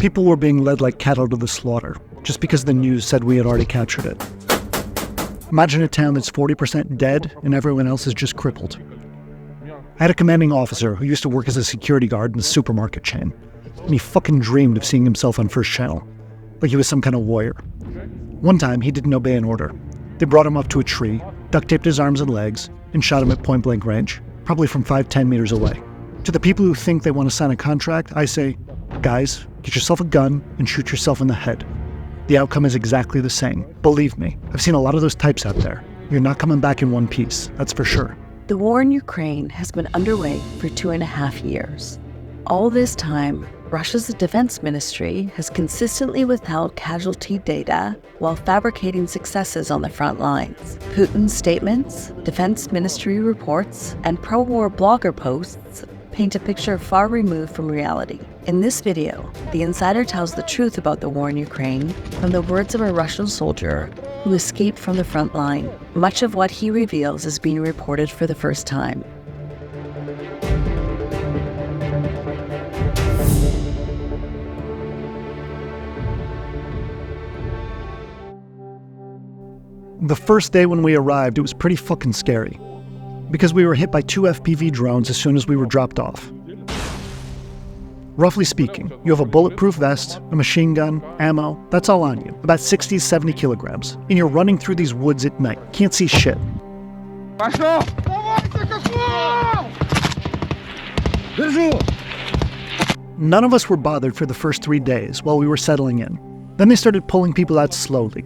People were being led like cattle to the slaughter, just because the news said we had already captured it. Imagine a town that's 40% dead and everyone else is just crippled. I had a commanding officer who used to work as a security guard in the supermarket chain, and he fucking dreamed of seeing himself on First Channel, like he was some kind of warrior. One time, he didn't obey an order. They brought him up to a tree, duct taped his arms and legs, and shot him at point-blank range, probably from 5-10 meters away. To the people who think they want to sign a contract, I say, guys, get yourself a gun and shoot yourself in the head. The outcome is exactly the same. Believe me, I've seen a lot of those types out there. You're not coming back in one piece, that's for sure. The war in Ukraine has been underway for 2.5 years. All this time, Russia's defense ministry has consistently withheld casualty data while fabricating successes on the front lines. Putin's statements, defense ministry reports, and pro-war blogger posts paint a picture far removed from reality. In this video, the insider tells the truth about the war in Ukraine from the words of a Russian soldier who escaped from the front line. Much of what he reveals is being reported for the first time. The first day when we arrived, it was pretty fucking scary, because we were hit by 2 FPV drones as soon as we were dropped off. Roughly speaking, you have a bulletproof vest, a machine gun, ammo, that's all on you, about 60 to 70 kilograms, and you're running through these woods at night, can't see shit. None of us were bothered for the first 3 days while we were settling in. Then they started pulling people out slowly,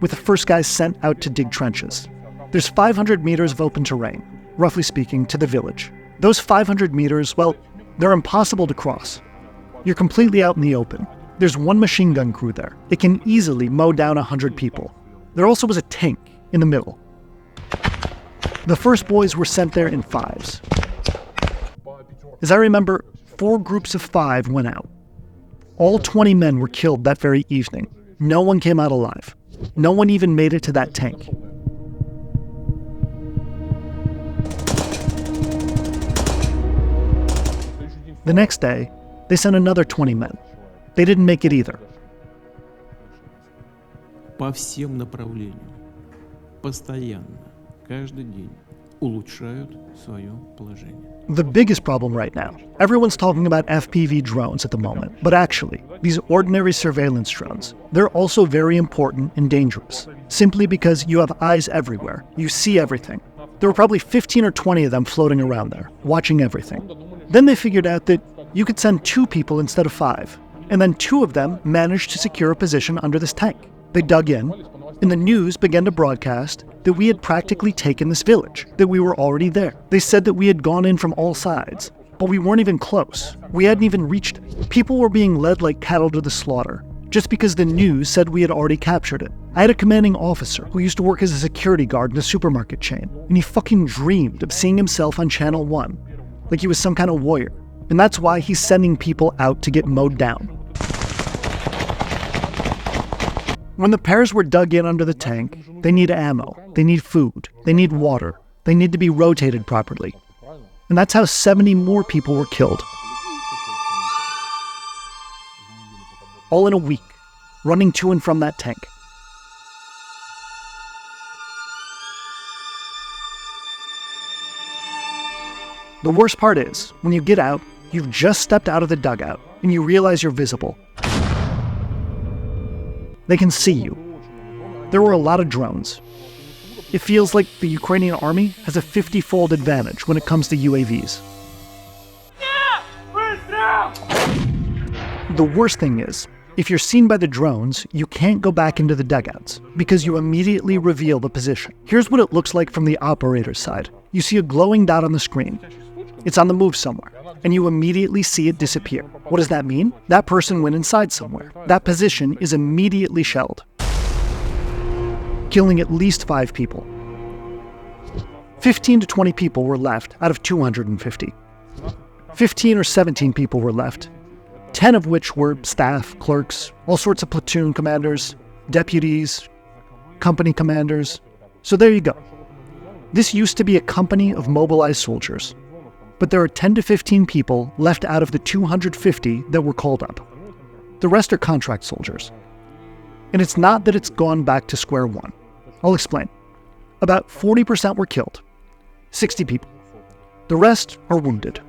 with the first guys sent out to dig trenches. There's 500 meters of open terrain, roughly speaking, to the village. Those 500 meters, well, they're impossible to cross. You're completely out in the open. There's one machine gun crew there. It can easily mow down 100 people. There also was a tank in the middle. The first boys were sent there in 5s. As I remember, 4 groups of 5 went out. All 20 men were killed that very evening. No one came out alive. No one even made it to that tank. The next day, they sent another 20 men. They didn't make it either. По всем направлениям, постоянно, каждый день улучшают свое положение. The biggest problem right now, everyone's talking about FPV drones at the moment, but actually, these ordinary surveillance drones, they're also very important and dangerous, simply because you have eyes everywhere, you see everything. There were probably 15 or 20 of them floating around there, watching everything. Then they figured out that you could send 2 people instead of 5, and then 2 of them managed to secure a position under this tank. They dug in, and the news began to broadcast that we had practically taken this village, that we were already there. They said that we had gone in from all sides, but we weren't even close. We hadn't even reached it. People were being led like cattle to the slaughter, just because the news said we had already captured it. I had a commanding officer who used to work as a security guard in a supermarket chain, and he fucking dreamed of seeing himself on Channel 1, like he was some kind of warrior. And that's why he's sending people out to get mowed down. When the pairs were dug in under the tank, they need ammo, they need food, they need water, they need to be rotated properly. And that's how 70 more people were killed. All in a week, running to and from that tank. The worst part is, when you get out, you've just stepped out of the dugout, and you realize you're visible. They can see you. There were a lot of drones. It feels like the Ukrainian army has a 50-fold advantage when it comes to UAVs. The worst thing is, if you're seen by the drones, you can't go back into the dugouts, because you immediately reveal the position. Here's what it looks like from the operator's side. You see a glowing dot on the screen. It's on the move somewhere, and you immediately see it disappear. What does that mean? That person went inside somewhere. That position is immediately shelled, killing at least 5 people. 15 to 20 people were left out of 250. 15 or 17 people were left, 10 of which were staff, clerks, all sorts of platoon commanders, deputies, company commanders. So there you go. This used to be a company of mobilized soldiers, but there are 10 to 15 people left out of the 250 that were called up. The rest are contract soldiers. And it's not that it's gone back to square one. I'll explain. About 40% were killed. 60 people. The rest are wounded.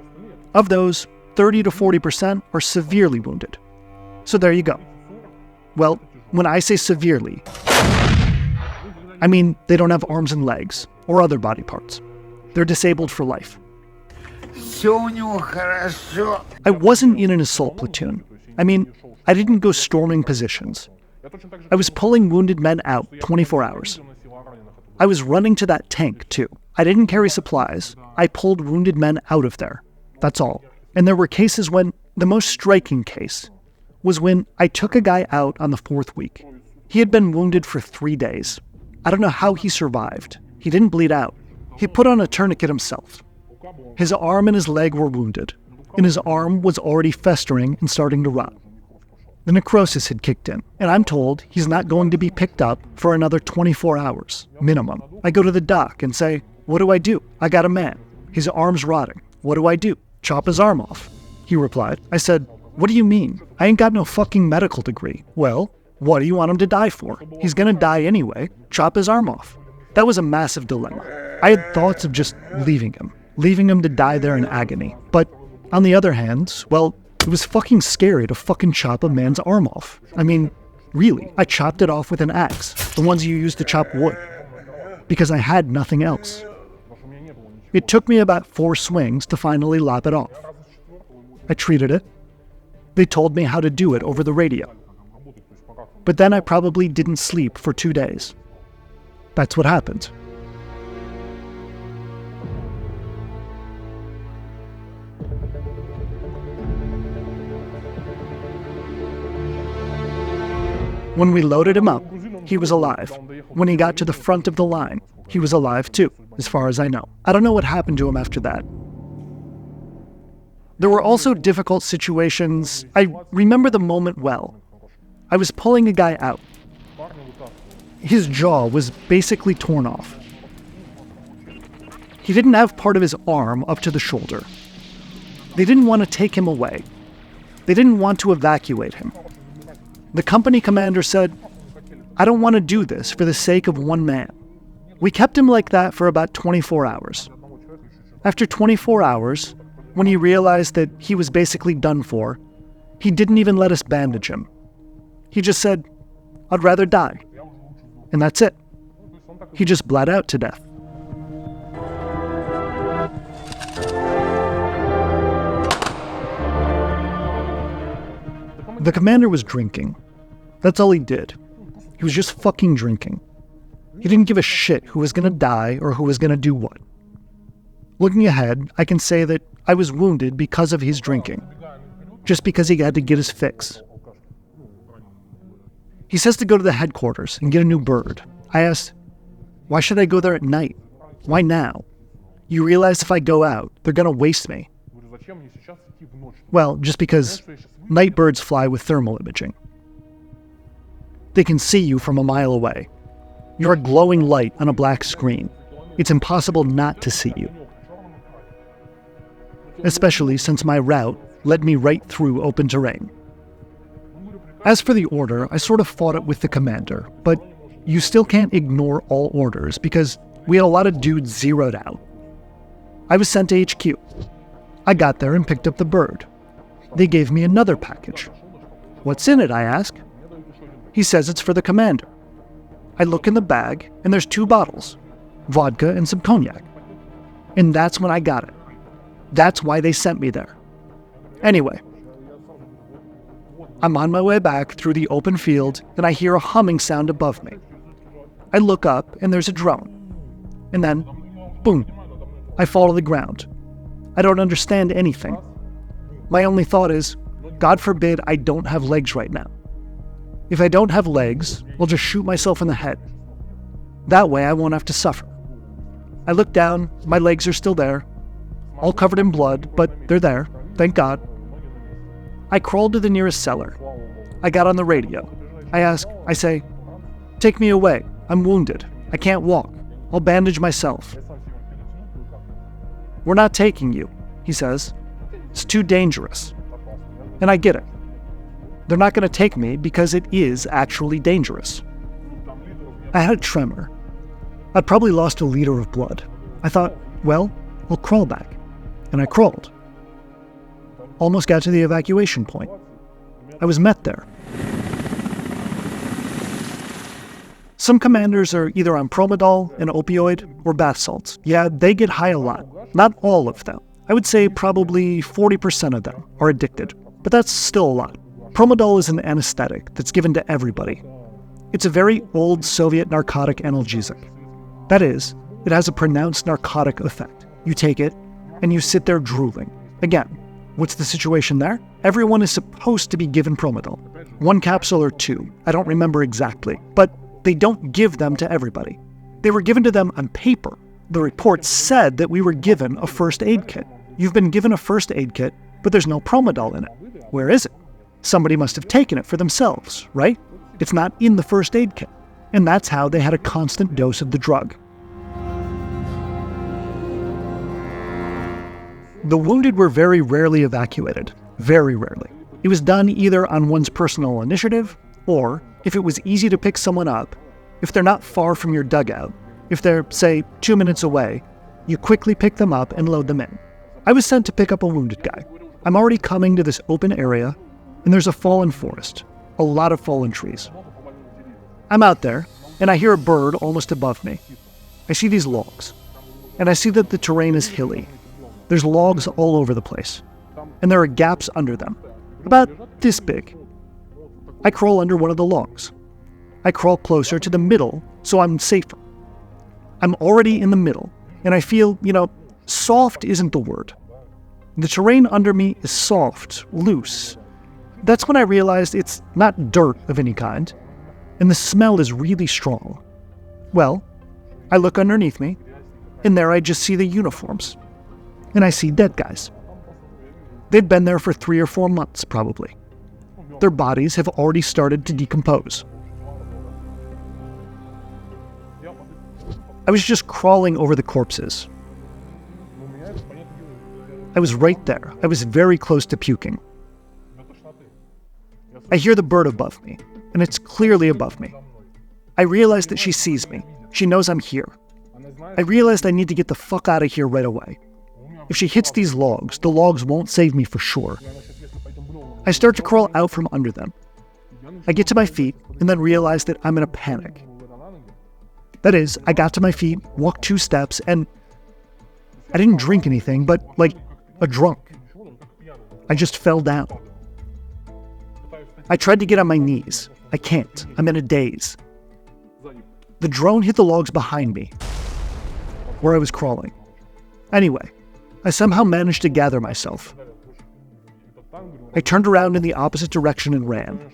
Of those, 30 to 40% are severely wounded. So there you go. Well, when I say severely, I mean they don't have arms and legs or other body parts. They're disabled for life. I wasn't in an assault platoon. I mean, I didn't go storming positions. I was pulling wounded men out 24 hours. I was running to that tank, too. I didn't carry supplies. I pulled wounded men out of there. That's all. And there were cases when, the most striking case, was when I took a guy out on the 4th week. He had been wounded for 3 days. I don't know how he survived. He didn't bleed out. He put on a tourniquet himself. His arm and his leg were wounded, and his arm was already festering and starting to rot. The necrosis had kicked in, and I'm told he's not going to be picked up for another 24 hours, minimum. I go to the doc and say, what do I do? I got a man. His arm's rotting. What do I do? Chop his arm off. He replied. I said, what do you mean? I ain't got no fucking medical degree. Well, what do you want him to die for? He's gonna die anyway. Chop his arm off. That was a massive dilemma. I had thoughts of just leaving him to die there in agony. But on the other hand, well, it was fucking scary to fucking chop a man's arm off. I mean, really, I chopped it off with an axe, the ones you use to chop wood, because I had nothing else. It took me about 4 swings to finally lop it off. I treated it. They told me how to do it over the radio. But then I probably didn't sleep for 2 days. That's what happened. When we loaded him up, he was alive. When he got to the front of the line, he was alive too, as far as I know. I don't know what happened to him after that. There were also difficult situations. I remember the moment well. I was pulling a guy out. His jaw was basically torn off. He didn't have part of his arm up to the shoulder. They didn't want to take him away. They didn't want to evacuate him. The company commander said, I don't want to do this for the sake of one man. We kept him like that for about 24 hours. After 24 hours, when he realized that he was basically done for, he didn't even let us bandage him. He just said, I'd rather die. And that's it. He just bled out to death. The commander was drinking. That's all he did. He was just fucking drinking. He didn't give a shit who was gonna die or who was gonna do what. Looking ahead, I can say that I was wounded because of his drinking. Just because he had to get his fix. He says to go to the headquarters and get a new bird. I asked, why should I go there at night? Why now? You realize if I go out, they're gonna waste me. Well, just because night birds fly with thermal imaging. They can see you from a mile away. You're a glowing light on a black screen. It's impossible not to see you. Especially since my route led me right through open terrain. As for the order, I sort of fought it with the commander, but you still can't ignore all orders because we had a lot of dudes zeroed out. I was sent to HQ. I got there and picked up the bird. They gave me another package. What's in it, I ask. He says it's for the commander. I look in the bag, and there's 2 bottles, vodka and some cognac. And that's when I got it. That's why they sent me there. Anyway, I'm on my way back through the open field, and I hear a humming sound above me. I look up, and there's a drone. And then, boom, I fall to the ground. I don't understand anything. My only thought is, God forbid I don't have legs right now. If I don't have legs, I'll just shoot myself in the head. That way I won't have to suffer. I look down, my legs are still there, all covered in blood, but they're there, thank God. I crawled to the nearest cellar. I got on the radio. I say, take me away, I'm wounded, I can't walk, I'll bandage myself. We're not taking you, he says. It's too dangerous. And I get it. They're not going to take me because it is actually dangerous. I had a tremor. I'd probably lost a liter of blood. I thought, well, I'll crawl back. And I crawled. Almost got to the evacuation point. I was met there. Some commanders are either on Promedol, an opioid, or bath salts. Yeah, they get high a lot. Not all of them. I would say probably 40% of them are addicted. But that's still a lot. Promedol is an anesthetic that's given to everybody. It's a very old Soviet narcotic analgesic. That is, it has a pronounced narcotic effect. You take it, and you sit there drooling. Again, what's the situation there? Everyone is supposed to be given Promedol. 1 capsule or 2, I don't remember exactly, but they don't give them to everybody. They were given to them on paper. The report said that we were given a first aid kit. You've been given a first aid kit, but there's no Promedol in it. Where is it? Somebody must have taken it for themselves, right? It's not in the first aid kit. And that's how they had a constant dose of the drug. The wounded were very rarely evacuated. Very rarely. It was done either on one's personal initiative, or, if it was easy to pick someone up, if they're not far from your dugout, if they're, say, 2 minutes away, you quickly pick them up and load them in. I was sent to pick up a wounded guy. I'm already coming to this open area, and there's a fallen forest. A lot of fallen trees. I'm out there, and I hear a bird almost above me. I see these logs, and I see that the terrain is hilly. There's logs all over the place, and there are gaps under them, about this big. I crawl under one of the logs. I crawl closer to the middle, so I'm safer. I'm already in the middle, and I feel, soft isn't the word. The terrain under me is soft, loose. That's when I realized it's not dirt of any kind, and the smell is really strong. Well, I look underneath me, and there I just see the uniforms. And I see dead guys. They'd been there for 3 or 4 months, probably. Their bodies have already started to decompose. I was just crawling over the corpses. I was right there. I was very close to puking. I hear the bird above me, and it's clearly above me. I realize that she sees me. She knows I'm here. I realized I need to get the fuck out of here right away. If she hits these logs, the logs won't save me for sure. I start to crawl out from under them. I get to my feet, and then realize that I'm in a panic. That is, I got to my feet, walked 2 steps, and I didn't drink anything, but like a drunk. I just fell down. I tried to get on my knees. I can't. I'm in a daze. The drone hit the logs behind me, where I was crawling. Anyway, I somehow managed to gather myself. I turned around in the opposite direction and ran.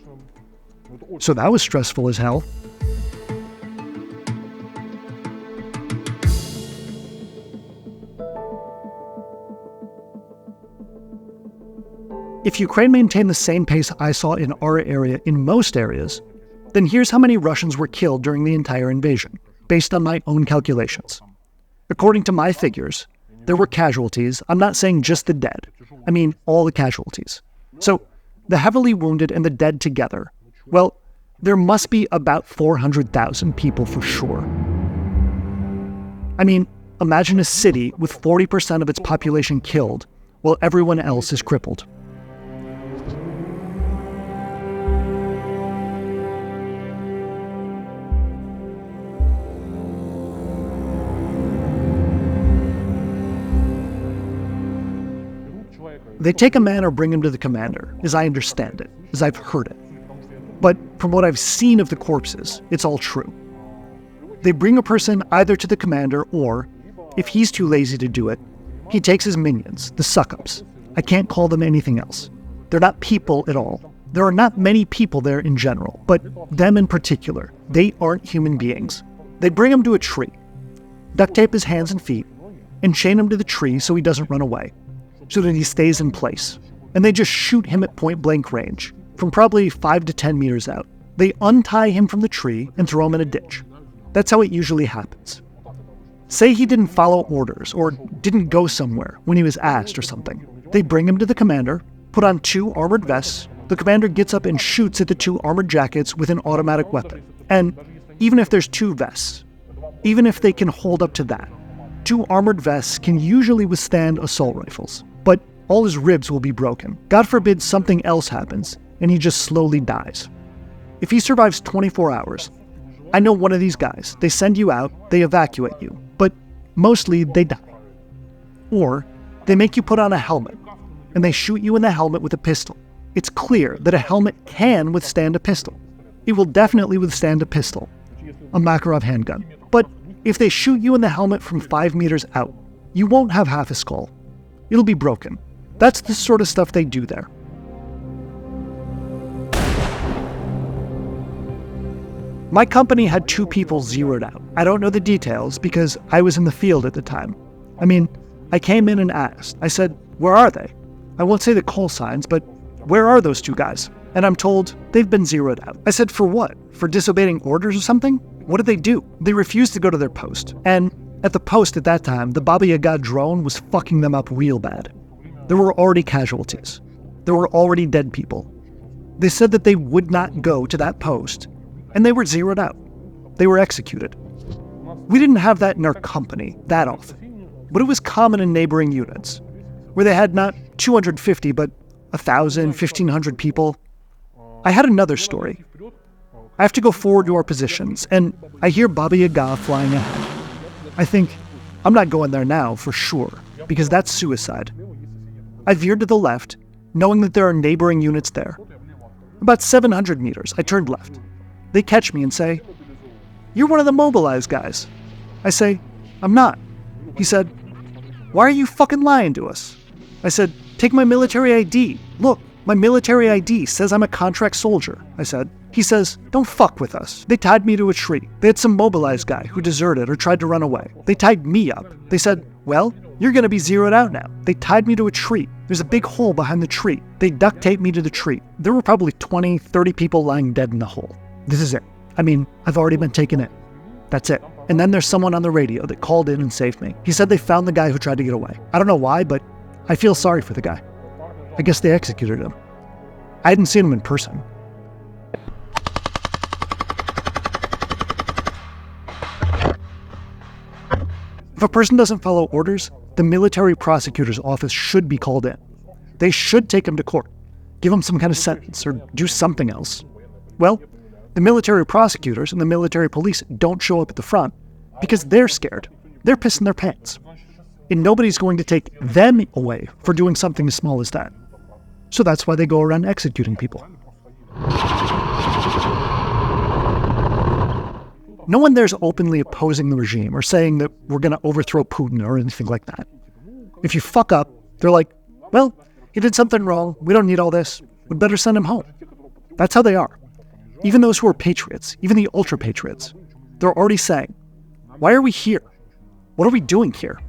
So that was stressful as hell. If Ukraine maintained the same pace I saw in our area in most areas, then here's how many Russians were killed during the entire invasion, based on my own calculations. According to my figures, there were casualties. I'm not saying just the dead. I mean all the casualties. So, the heavily wounded and the dead together, well, there must be about 400,000 people for sure. I mean, imagine a city with 40% of its population killed, while everyone else is crippled. They take a man or bring him to the commander, as I understand it, as I've heard it. But from what I've seen of the corpses, it's all true. They bring a person either to the commander or, if he's too lazy to do it, he takes his minions, the suck-ups. I can't call them anything else. They're not people at all. There are not many people there in general, but them in particular, they aren't human beings. They bring him to a tree, duct tape his hands and feet, and chain him to the tree so he doesn't run away, so that he stays in place. And they just shoot him at point-blank range, from probably 5 to 10 meters out. They untie him from the tree and throw him in a ditch. That's how it usually happens. Say he didn't follow orders or didn't go somewhere when he was asked or something. They bring him to the commander, put on 2 armored vests, The commander gets up and shoots at the 2 armored jackets with an automatic weapon. And even if there's 2 vests, even if they can hold up to that, 2 armored vests can usually withstand assault rifles. But all his ribs will be broken. God forbid something else happens and he just slowly dies. If he survives 24 hours, I know one of these guys. They send you out, they evacuate you, but mostly they die. Or they make you put on a helmet and they shoot you in the helmet with a pistol. It's clear that a helmet can withstand a pistol. It will definitely withstand a pistol, a Makarov handgun. But if they shoot you in the helmet from 5 meters out, you won't have half a skull. It'll be broken. That's the sort of stuff they do there. My company had 2 people zeroed out. I don't know the details because I was in the field at the time. I mean, I came in and asked. I said, where are they? I won't say the call signs, but where are those 2 guys? And I'm told they've been zeroed out. I said, for what? For disobeying orders or something? What did they do? They refused to go to their post. And at the post at that time, the Baba Yaga drone was fucking them up real bad. There were already casualties. There were already dead people. They said that they would not go to that post, and they were zeroed out. They were executed. We didn't have that in our company that often, but it was common in neighboring units, where they had not 250, but 1,000, 1,500 people. I had another story. I have to go forward to our positions, and I hear Baba Yaga flying ahead. I think, I'm not going there now for sure, because that's suicide. I veered to the left, knowing that there are neighboring units there. About 700 meters, I turned left. They catch me and say, "You're one of the mobilized guys." I say, "I'm not." He said, "Why are you fucking lying to us?" I said, "Take my military ID. Look, my military ID says I'm a contract soldier," I said. He says, "Don't fuck with us." They tied me to a tree. They had some mobilized guy who deserted or tried to run away. They tied me up. They said, "Well, you're gonna be zeroed out now." They tied me to a tree. There's a big hole behind the tree. They duct taped me to the tree. There were probably 20, 30 people lying dead in the hole. This is it. I mean, I've already been taken in. That's it. And then there's someone on the radio that called in and saved me. He said they found the guy who tried to get away. I don't know why, but I feel sorry for the guy. I guess they executed him. I hadn't seen him in person. If a person doesn't follow orders, the military prosecutor's office should be called in. They should take him to court, give him some kind of sentence, or do something else. Well, the military prosecutors and the military police don't show up at the front because they're scared. They're pissing their pants. And nobody's going to take them away for doing something as small as that. So that's why they go around executing people. No one there's openly opposing the regime or saying that we're going to overthrow Putin or anything like that. If you fuck up, they're like, well, he did something wrong. We don't need all this. We'd better send him home. That's how they are. Even those who are patriots, even the ultra-patriots, they're already saying, why are we here? What are we doing here?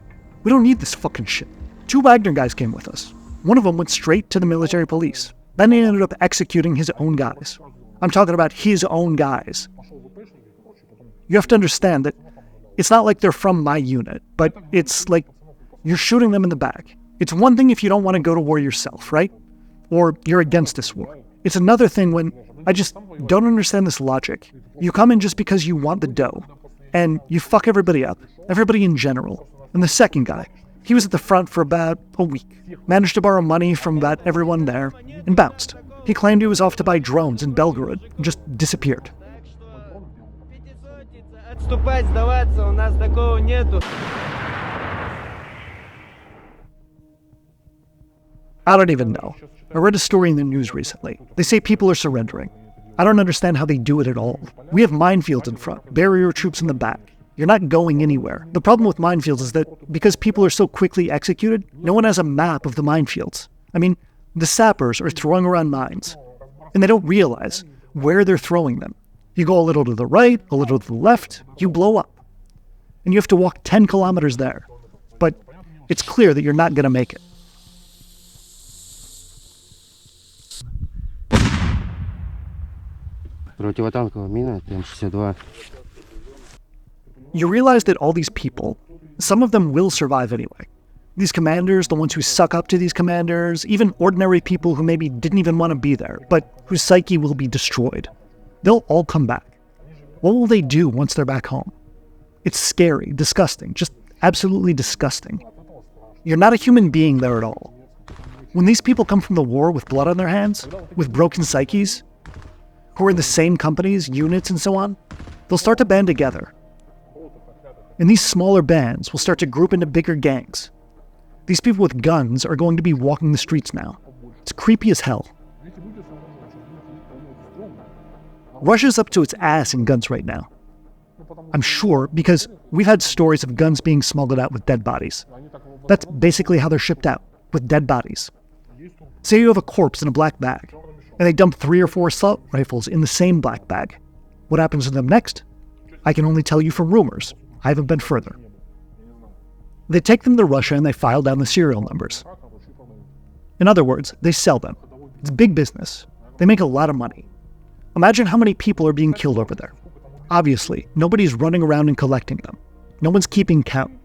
We don't need this fucking shit. 2 Wagner guys came with us. One of them went straight to the military police. Then he ended up executing his own guys. I'm talking about his own guys. You have to understand that it's not like they're from my unit, but it's like you're shooting them in the back. It's one thing if you don't want to go to war yourself, right? Or you're against this war. It's another thing when I just don't understand this logic. You come in just because you want the dough, and you fuck everybody up, everybody in general. And the second guy, he was at the front for about a week, managed to borrow money from about everyone there, and bounced. He claimed he was off to buy drones in Belgorod, and just disappeared. I don't even know. I read a story in the news recently. They say people are surrendering. I don't understand how they do it at all. We have minefields in front, barrier troops in the back. You're not going anywhere. The problem with minefields is that because people are so quickly executed, no one has a map of the minefields. I mean, the sappers are throwing around mines, and they don't realize where they're throwing them. You go a little to the right, a little to the left, you blow up. And you have to walk 10 kilometers there. But it's clear that you're not going to make it. Противотанковая мина, М-62. You realize that all these people, some of them will survive anyway. These commanders, the ones who suck up to these commanders, even ordinary people who maybe didn't even want to be there, but whose psyche will be destroyed. They'll all come back. What will they do once they're back home? It's scary, disgusting, just absolutely disgusting. You're not a human being there at all. When these people come from the war with blood on their hands, with broken psyches, who are in the same companies, units, and so on, they'll start to band together. And these smaller bands will start to group into bigger gangs. These people with guns are going to be walking the streets now. It's creepy as hell. Russia's up to its ass in guns right now. I'm sure because we've had stories of guns being smuggled out with dead bodies. That's basically how they're shipped out, with dead bodies. Say you have a corpse in a black bag, and they dump 3 or 4 assault rifles in the same black bag. What happens to them next? I can only tell you from rumors. I haven't been further. They take them to Russia and they file down the serial numbers. In other words, they sell them. It's big business. They make a lot of money. Imagine how many people are being killed over there. Obviously, nobody's running around and collecting them. No one's keeping count.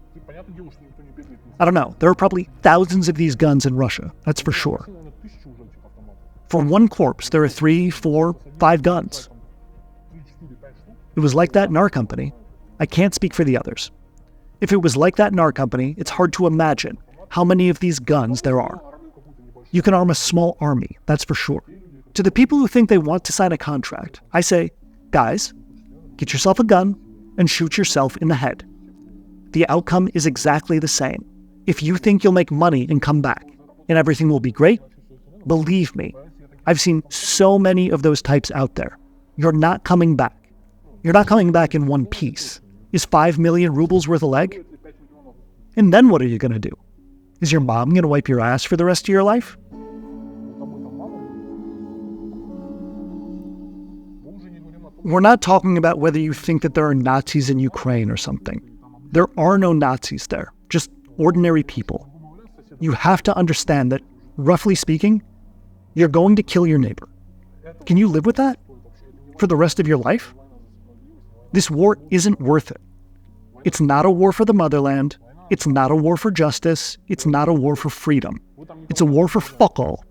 I don't know, there are probably thousands of these guns in Russia, that's for sure. For one corpse, there are 3, 4, 5 guns. It was like that in our company. I can't speak for the others. If it was like that in our company, it's hard to imagine how many of these guns there are. You can arm a small army, that's for sure. To the people who think they want to sign a contract, I say, guys, get yourself a gun and shoot yourself in the head. The outcome is exactly the same. If you think you'll make money and come back, and everything will be great, believe me, I've seen so many of those types out there. You're not coming back. You're not coming back in one piece. Is 5 million rubles worth a leg? And then what are you going to do? Is your mom going to wipe your ass for the rest of your life? We're not talking about whether you think that there are Nazis in Ukraine or something. There are no Nazis there, just ordinary people. You have to understand that, roughly speaking, you're going to kill your neighbor. Can you live with that? For the rest of your life? This war isn't worth it. It's not a war for the motherland. It's not a war for justice. It's not a war for freedom. It's a war for fuck all.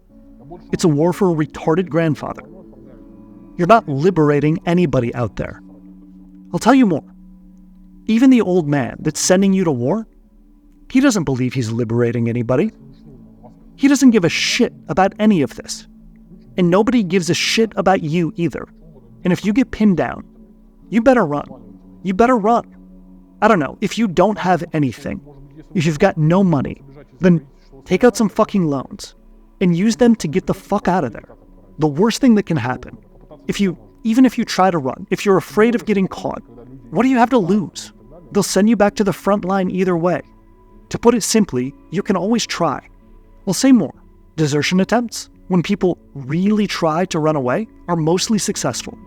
It's a war for a retarded grandfather. You're not liberating anybody out there. I'll tell you more. Even the old man that's sending you to war, he doesn't believe he's liberating anybody. He doesn't give a shit about any of this. And nobody gives a shit about you either. And if you get pinned down, you better run. You better run. I don't know, if you don't have anything, if you've got no money, then take out some fucking loans and use them to get the fuck out of there. The worst thing that can happen, even if you try to run, if you're afraid of getting caught, what do you have to lose? They'll send you back to the front line either way. To put it simply, you can always try. I'll say more. Desertion attempts, when people really try to run away, are mostly successful.